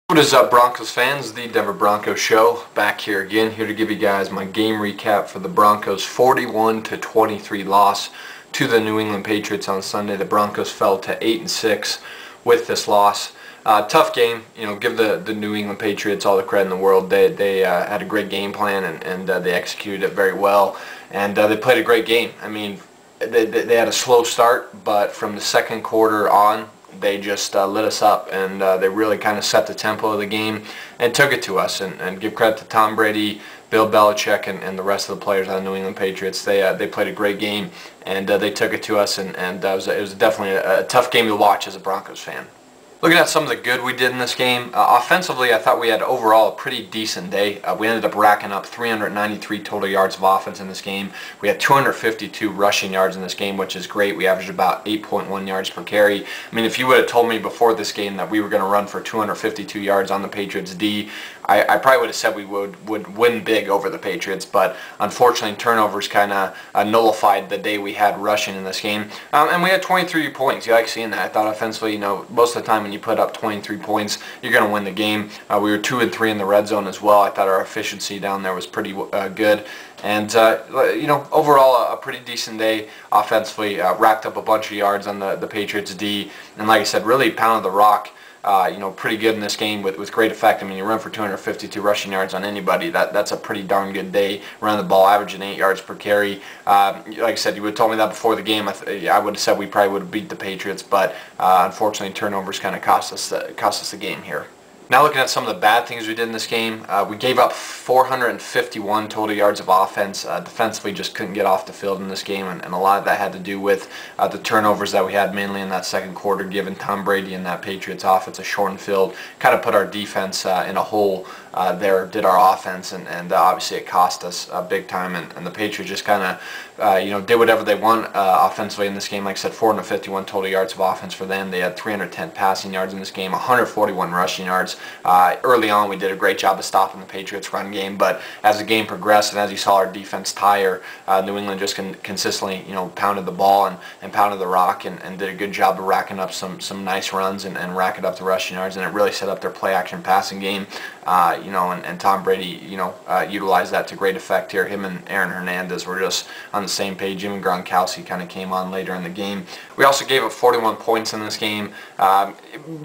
What is up, Broncos fans? The Denver Broncos show back here again, here to give you guys my game recap for the Broncos 41-23 loss to the New England Patriots on Sunday. The Broncos fell to 8-6 with this loss. Tough game, give the New England Patriots all the credit in the world. They had a great game plan and they executed it very well, and they played a great game. I mean, they had a slow start, but from the second quarter on, they just lit us up, and they really kind of set the tempo of the game and took it to us. And give credit to Tom Brady, Bill Belichick, and the rest of the players on the New England Patriots. They played a great game, and they took it to us, and it was definitely a tough game to watch as a Broncos fan. Looking at some of the good we did in this game, offensively I thought we had overall a pretty decent day. We ended up racking up 393 total yards of offense in this game. We had 252 rushing yards in this game, which is great. We averaged about 8.1 yards per carry. I mean, if you would have told me before this game that we were going to run for 252 yards on the Patriots D, I probably would have said we would win big over the Patriots, but unfortunately turnovers kind of nullified the day we had rushing in this game. And we had 23 points. You like seeing that. I thought offensively, most of the time when you put up 23 points, you're going to win the game. We were 2 and 3 in the red zone as well. I thought our efficiency down there was pretty good. And, overall a pretty decent day offensively. Racked up a bunch of yards on the Patriots D. And like I said, really pounded the rock. Pretty good in this game with great effect. I mean, you run for 252 rushing yards on anybody. That's a pretty darn good day. Running the ball, averaging 8 yards per carry. Like I said, you would have told me that before the game. I would have said we probably would have beat the Patriots, but unfortunately, turnovers kind of cost us the game here. Now looking at some of the bad things we did in this game, we gave up 451 total yards of offense. Defensively just couldn't get off the field in this game, and a lot of that had to do with the turnovers that we had mainly in that second quarter, giving Tom Brady and that Patriots offense a shortened field, kind of put our defense in a hole there, did our offense, and obviously it cost us big time, and the Patriots just kind of did whatever they want offensively in this game. Like I said, 451 total yards of offense for them. They had 310 passing yards in this game, 141 rushing yards. Early on, we did a great job of stopping the Patriots' run game, but as the game progressed and as you saw our defense tire, New England just consistently, pounded the ball and pounded the rock and did a good job of racking up some nice runs and racking up the rushing yards, and it really set up their play-action passing game. And Tom Brady, utilized that to great effect here. Him and Aaron Hernandez were just on the same page. Jim and Gronkowski kind of came on later in the game. We also gave up 41 points in this game.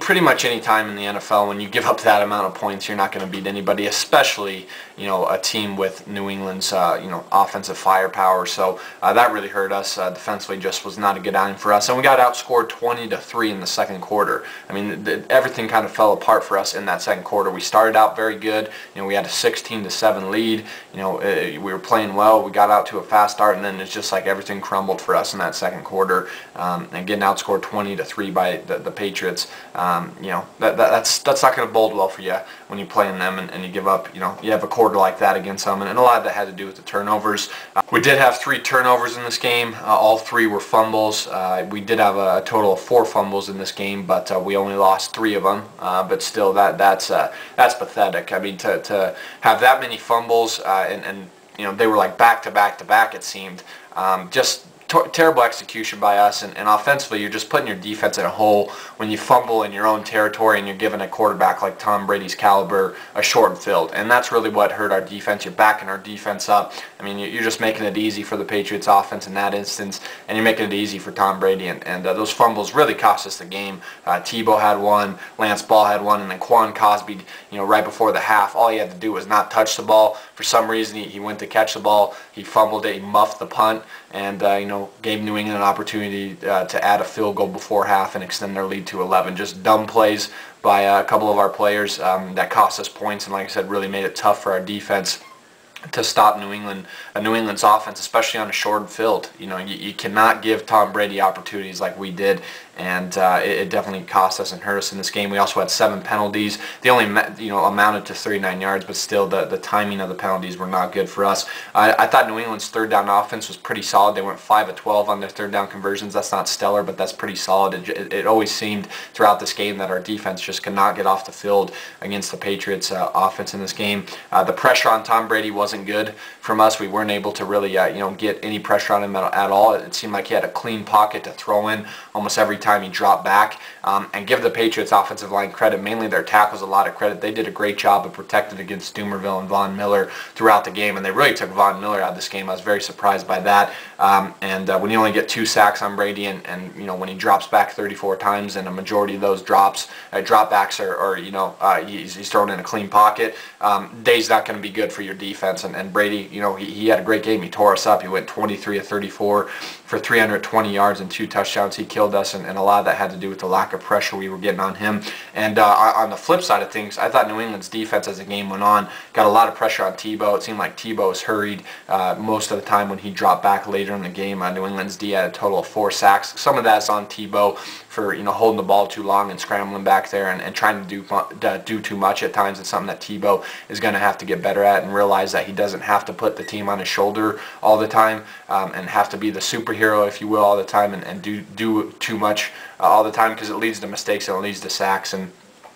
Pretty much any time in the NFL, when you give up that amount of points, you're not going to beat anybody, especially, a team with New England's, offensive firepower. So that really hurt us. Defensively just was not a good outing for us. And we got outscored 20-3 in the second quarter. I mean, everything kind of fell apart for us in that second quarter. We started out very good. We had a 16-7 lead. We were playing well. We got out to a fast start, and then it's just like everything crumbled for us in that second quarter. And getting outscored 20-3 by the Patriots, that's not going to bode well for you when you play in them and you give up. You have a quarter like that against them, and a lot of that had to do with the turnovers. We did have 3 turnovers in this game. All 3 were fumbles. We did have a total of 4 fumbles in this game, but we only lost 3 of them. But still, that's pathetic. I mean, to have that many fumbles and they were like back to back to back, it seemed. Just terrible execution by us, and offensively you're just putting your defense in a hole when you fumble in your own territory and you're giving a quarterback like Tom Brady's caliber a shortened field, and that's really what hurt our defense. You're backing our defense up. I mean, you're just making it easy for the Patriots offense in that instance, and you're making it easy for Tom Brady, and those fumbles really cost us the game. Tebow had one, Lance Ball had one, and then Quan Cosby, right before the half, all he had to do was not touch the ball. For some reason, he went to catch the ball, he fumbled it, he muffed the punt, and gave New England an opportunity to add a field goal before half and extend their lead to 11. Just dumb plays by a couple of our players that cost us points, and like I said, really made it tough for our defense to stop New England's offense, especially on a shortened field. You cannot give Tom Brady opportunities like we did, and it definitely cost us and hurt us in this game. We also had 7 penalties. They only amounted to 39 yards, but still the timing of the penalties were not good for us. I thought New England's third down offense was pretty solid. They went 5 of 12 on their third down conversions. That's not stellar, but that's pretty solid. It always seemed throughout this game that our defense just could not get off the field against the Patriots offense in this game. The pressure on Tom Brady wasn't good from us. We weren't able to really get any pressure on him at all. It seemed like he had a clean pocket to throw in almost every time he dropped back. And give the Patriots offensive line credit, mainly their tackles, a lot of credit. They did a great job of protecting against Doomerville and Von Miller throughout the game, and they really took Von Miller out of this game. I was very surprised by that. When you only get 2 sacks on Brady, and when he drops back 34 times, and a majority of those dropbacks are he's thrown in a clean pocket, day's not going to be good for your defense. And Brady, he had a great game. He tore us up. He went 23 of 34 for 320 yards and 2 touchdowns. He killed us, and a lot of that had to do with the lack of pressure we were getting on him. And on the flip side of things, I thought New England's defense as the game went on got a lot of pressure on Tebow. It seemed like Tebow was hurried most of the time when he dropped back later in the game. New England's D had a total of 4 sacks. Some of that's on Tebow for holding the ball too long and scrambling back there and trying to do too much at times. It's something that Tebow is going to have to get better at, and realize that he doesn't have to put the team on his shoulder all the time and have to be the superhero, if you will, all the time and do too much all the time, because it leads to mistakes and it leads to sacks. And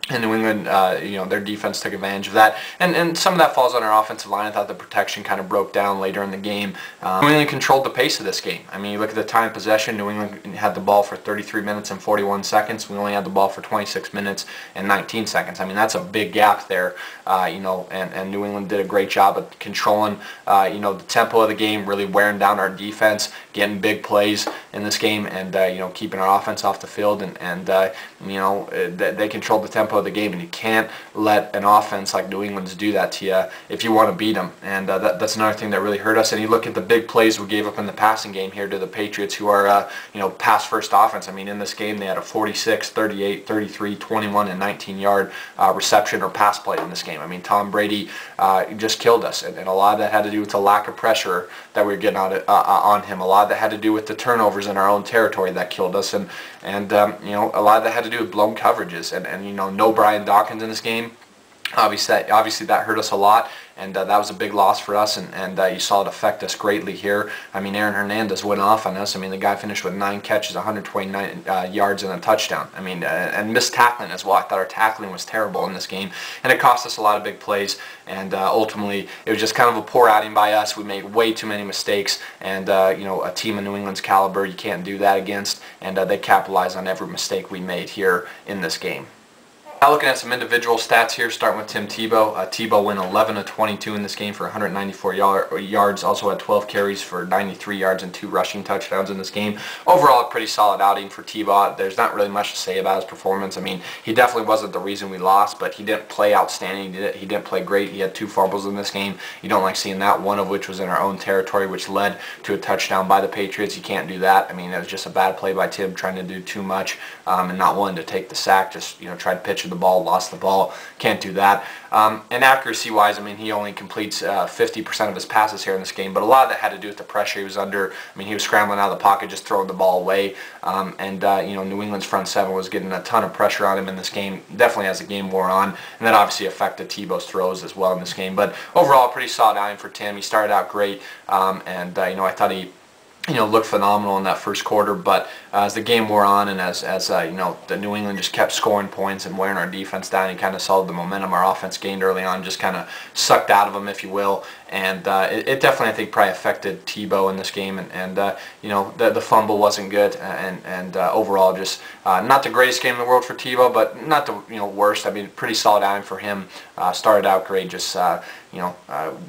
New England, their defense took advantage of that. And some of that falls on our offensive line. I thought the protection kind of broke down later in the game. New England controlled the pace of this game. I mean, you look at the time possession, New England had the ball for 33 minutes and 41 seconds. We only had the ball for 26 minutes and 19 seconds. I mean, that's a big gap there, and New England did a great job of controlling, the tempo of the game, really wearing down our defense, getting big plays in this game, and, keeping our offense off the field. And they controlled the tempo of the game, and you can't let an offense like New England's do that to you if you want to beat them. And that's another thing that really hurt us. And you look at the big plays we gave up in the passing game here to the Patriots, who are pass first offense. I mean, in this game they had a 46, 38, 33, 21, and 19-yard reception or pass play in this game. I mean, Tom Brady just killed us, and a lot of that had to do with the lack of pressure that we were getting on him. A lot of that had to do with the turnovers in our own territory that killed us, and a lot of that had to do with blown coverages, and no Brian Dawkins in this game. Obviously that hurt us a lot, and that was a big loss for us, and you saw it affect us greatly here. I mean, Aaron Hernandez went off on us. I mean, the guy finished with 9 catches, 129 yards, and a touchdown. I mean, and missed tackling as well. I thought our tackling was terrible in this game, and it cost us a lot of big plays, and ultimately it was just kind of a poor outing by us. We made way too many mistakes, and a team of New England's caliber, you can't do that against, and they capitalized on every mistake we made here in this game. Now looking at some individual stats here, starting with Tim Tebow. Tebow went 11 of 22 in this game for 194 yards, also had 12 carries for 93 yards and 2 rushing touchdowns in this game. Overall, a pretty solid outing for Tebow. There's not really much to say about his performance. I mean, he definitely wasn't the reason we lost, but he didn't play outstanding. He didn't play great. He had 2 fumbles in this game. You don't like seeing that, one of which was in our own territory, which led to a touchdown by the Patriots. You can't do that. I mean, it was just a bad play by Tim, trying to do too much and not willing to take the sack. Just try to pitch the ball, lost the ball. Can't do that. And accuracy-wise, I mean, he only completes 50% of his passes here in this game, but a lot of that had to do with the pressure he was under. I mean, he was scrambling out of the pocket, just throwing the ball away. New England's front 7 was getting a ton of pressure on him in this game, definitely as the game wore on, and that obviously affected Tebow's throws as well in this game. But overall, pretty solid outing for Tim. He started out great, I thought he looked phenomenal in that first quarter, but as the game wore on, and as the New England just kept scoring points and wearing our defense down, he kind of saw the momentum our offense gained early on just kind of sucked out of him, if you will. And it definitely, I think, probably affected Tebow in this game, and the fumble wasn't good, and overall just not the greatest game in the world for Tebow, but not the worst. I mean, pretty solid outing for him. Started out great, just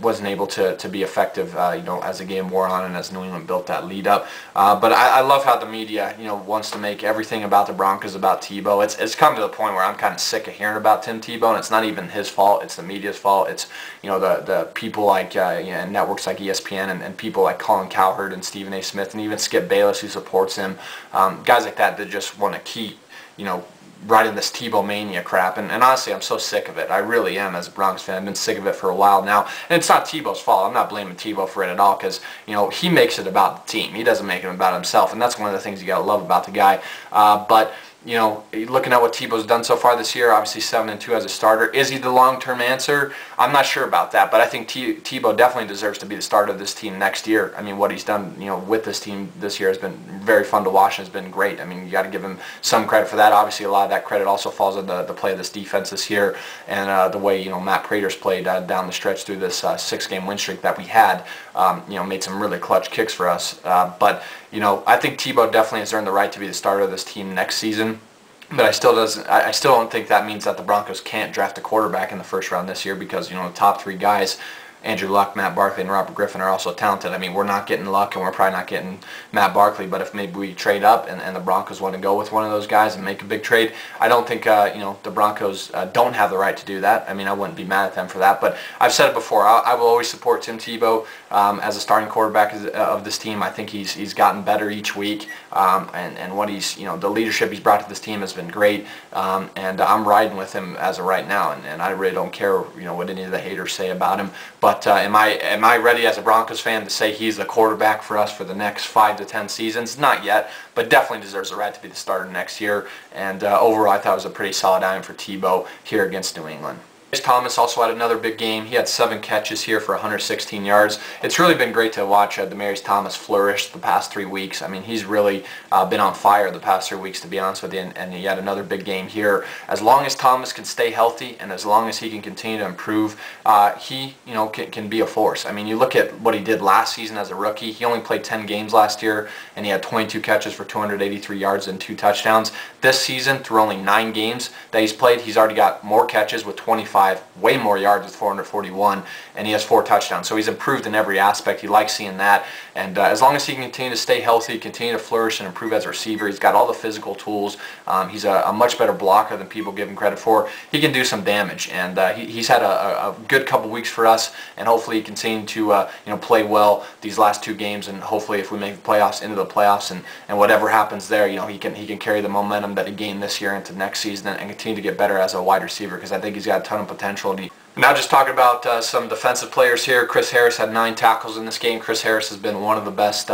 wasn't able to be effective as the game wore on and as New England built that lead up. But I love how the media wants to make everything about the Broncos about Tebow. It's come to the point where I'm kind of sick of hearing about Tim Tebow, and it's not even his fault. It's the media's fault. It's the people like networks like ESPN and people like Colin Cowherd and Stephen A. Smith and even Skip Bayless, who supports him. Guys like that just want to keep riding this Tebow mania crap, and honestly, I'm so sick of it. I really am, as a Broncos fan. I've been sick of it for a while now, and it's not Tebow's fault. I'm not blaming Tebow for it at all, because he makes it about the team. He doesn't make it about himself, and that's one of the things you gotta love about the guy. But looking at what Tebow's done so far this year, obviously 7-2 as a starter. Is he the long-term answer? I'm not sure about that, but I think Tebow definitely deserves to be the starter of this team next year. I mean, what he's done, with this team this year has been very fun to watch and has been great. I mean, you got to give him some credit for that. Obviously, a lot of that credit also falls on the play of this defense this year, and the way Matt Prater's played down the stretch through this 6-game win streak that we had. Made some really clutch kicks for us, but I think Tebow definitely has earned the right to be the starter of this team next season. But I still don't think that means that the Broncos can't draft a quarterback in the first round this year, because the top 3 guys, Andrew Luck, Matt Barkley, and Robert Griffin, are also talented. I mean, we're not getting Luck, and we're probably not getting Matt Barkley, but if maybe we trade up and the Broncos want to go with one of those guys and make a big trade, I don't think the Broncos don't have the right to do that. I mean, I wouldn't be mad at them for that, but I've said it before, I will always support Tim Tebow as a starting quarterback of this team. I think he's gotten better each week, and what he's, the leadership he's brought to this team has been great, and I'm riding with him as of right now, and I really don't care what any of the haters say about him. But am I ready as a Broncos fan to say he's the quarterback for us for the next 5 to 10 seasons? Not yet, but definitely deserves the right to be the starter next year. And overall, I thought it was a pretty solid outing for Tebow here against New England. Thomas also had another big game. He had 7 catches here for 116 yards. It's really been great to watch Demaryius Thomas flourish the past 3 weeks. I mean, he's really been on fire the past 3 weeks, to be honest with you, and he had another big game here. As long as Thomas can stay healthy and as long as he can continue to improve, he can be a force. I mean, you look at what he did last season as a rookie. He only played 10 games last year, and he had 22 catches for 283 yards and 2 touchdowns. This season, through only 9 games that he's played, he's already got more catches with 25, way more yards with 441, and he has 4 touchdowns. So he's improved in every aspect. You like seeing that, and as long as he can continue to stay healthy, continue to flourish and improve as a receiver, he's got all the physical tools. He's a much better blocker than people give him credit for. He can do some damage, and he's had a good couple weeks for us, and hopefully he can continue to play well these last 2 games, and hopefully if we make the playoffs, into the playoffs, and whatever happens there, he can carry the momentum that he gained this year into next season and continue to get better as a wide receiver, because I think he's got a ton of potential. Now just talking about some defensive players here. Chris Harris had 9 tackles in this game. Chris Harris has been one of the best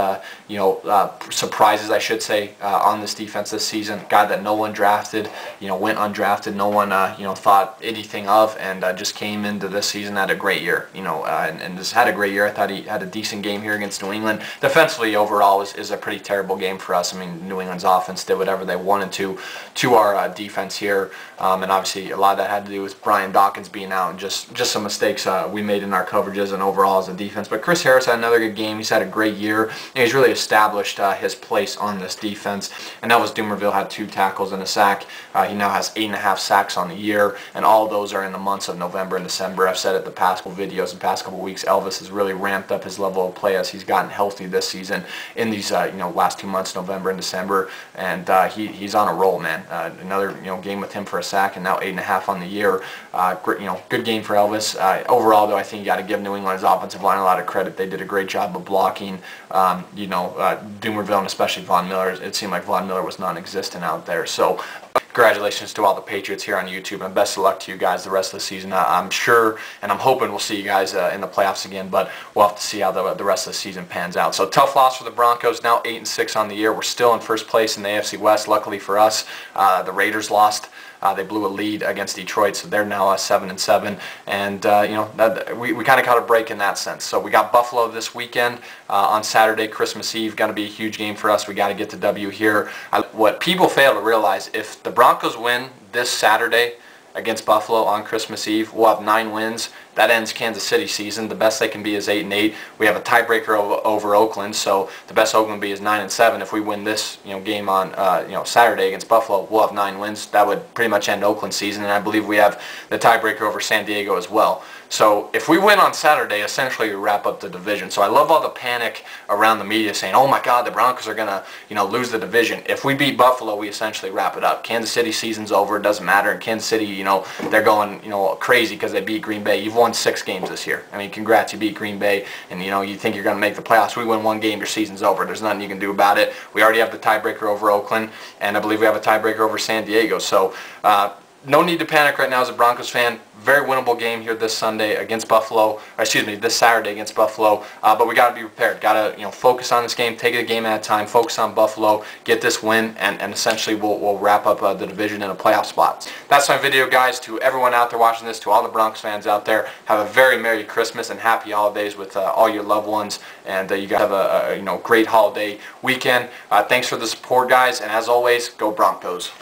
surprises, I should say, on this defense this season. Guy that no one drafted, went undrafted, no one thought anything of, and just came into this season, had a great year, and just had a great year. I thought he had a decent game here against New England. Defensively, overall, is a pretty terrible game for us. I mean, New England's offense did whatever they wanted to our defense here, and obviously a lot of that had to do with Brian Dawkins being out and just some mistakes we made in our coverages and overall as a defense. But Chris Harris had another good game. He's had a great year, and he's really established his place on this defense. And Elvis Dumervil had 2 tackles and a sack. He now has 8.5 sacks on the year, and all of those are in the months of November and December. I've said it the past couple videos, the past couple weeks, Elvis has really ramped up his level of play as he's gotten healthy this season in these last 2 months, November and December, and he's on a roll, man. Another game with him for a sack, and now 8.5 on the year. Good game for Elvis. Overall, though, I think you got to give New England's offensive line a lot of credit. They did a great job of blocking, Dumervil and especially Von Miller. It seemed like Von Miller was non-existent out there. So congratulations to all the Patriots here on YouTube, and best of luck to you guys the rest of the season. I'm sure and I'm hoping we'll see you guys in the playoffs again, but we'll have to see how the rest of the season pans out. So tough loss for the Broncos, now 8-6 on the year. We're still in first place in the AFC West. Luckily for us, the Raiders lost. They blew a lead against Detroit, so they're now 7-7, and we kind of got a break in that sense. So we got Buffalo this weekend on Saturday, Christmas Eve. Going to be a huge game for us. We got to get the W here. What people fail to realize, if the Broncos win this Saturday against Buffalo on Christmas Eve, we'll have 9 wins. That ends Kansas City season. The best they can be is 8-8. We have a tiebreaker over Oakland, so the best Oakland will be is 9-7. If we win this game on Saturday against Buffalo, we'll have 9 wins. That would pretty much end Oakland's season, and I believe we have the tiebreaker over San Diego as well. So if we win on Saturday, essentially we wrap up the division. So I love all the panic around the media saying, "Oh my God, the Broncos are gonna lose the division." If we beat Buffalo, we essentially wrap it up. Kansas City season's over. It doesn't matter. In Kansas City, they're going crazy because they beat Green Bay. You've won 6 games this year. I mean, congrats, you beat Green Bay, and you think you're going to make the playoffs. We win 1 game, your season's over. There's nothing you can do about it. We already have the tiebreaker over Oakland, and I believe we have a tiebreaker over San Diego. So no need to panic right now as a Broncos fan. Very winnable game here this Sunday against Buffalo, or excuse me, this Saturday against Buffalo. But we got to be prepared. Got to focus on this game, take it a game at a time, focus on Buffalo, get this win, and essentially we'll wrap up the division in a playoff spot. That's my video, guys. To everyone out there watching this, to all the Broncos fans out there, have a very Merry Christmas and Happy Holidays with all your loved ones, and you guys have a great holiday weekend. Thanks for the support, guys, and as always, go Broncos.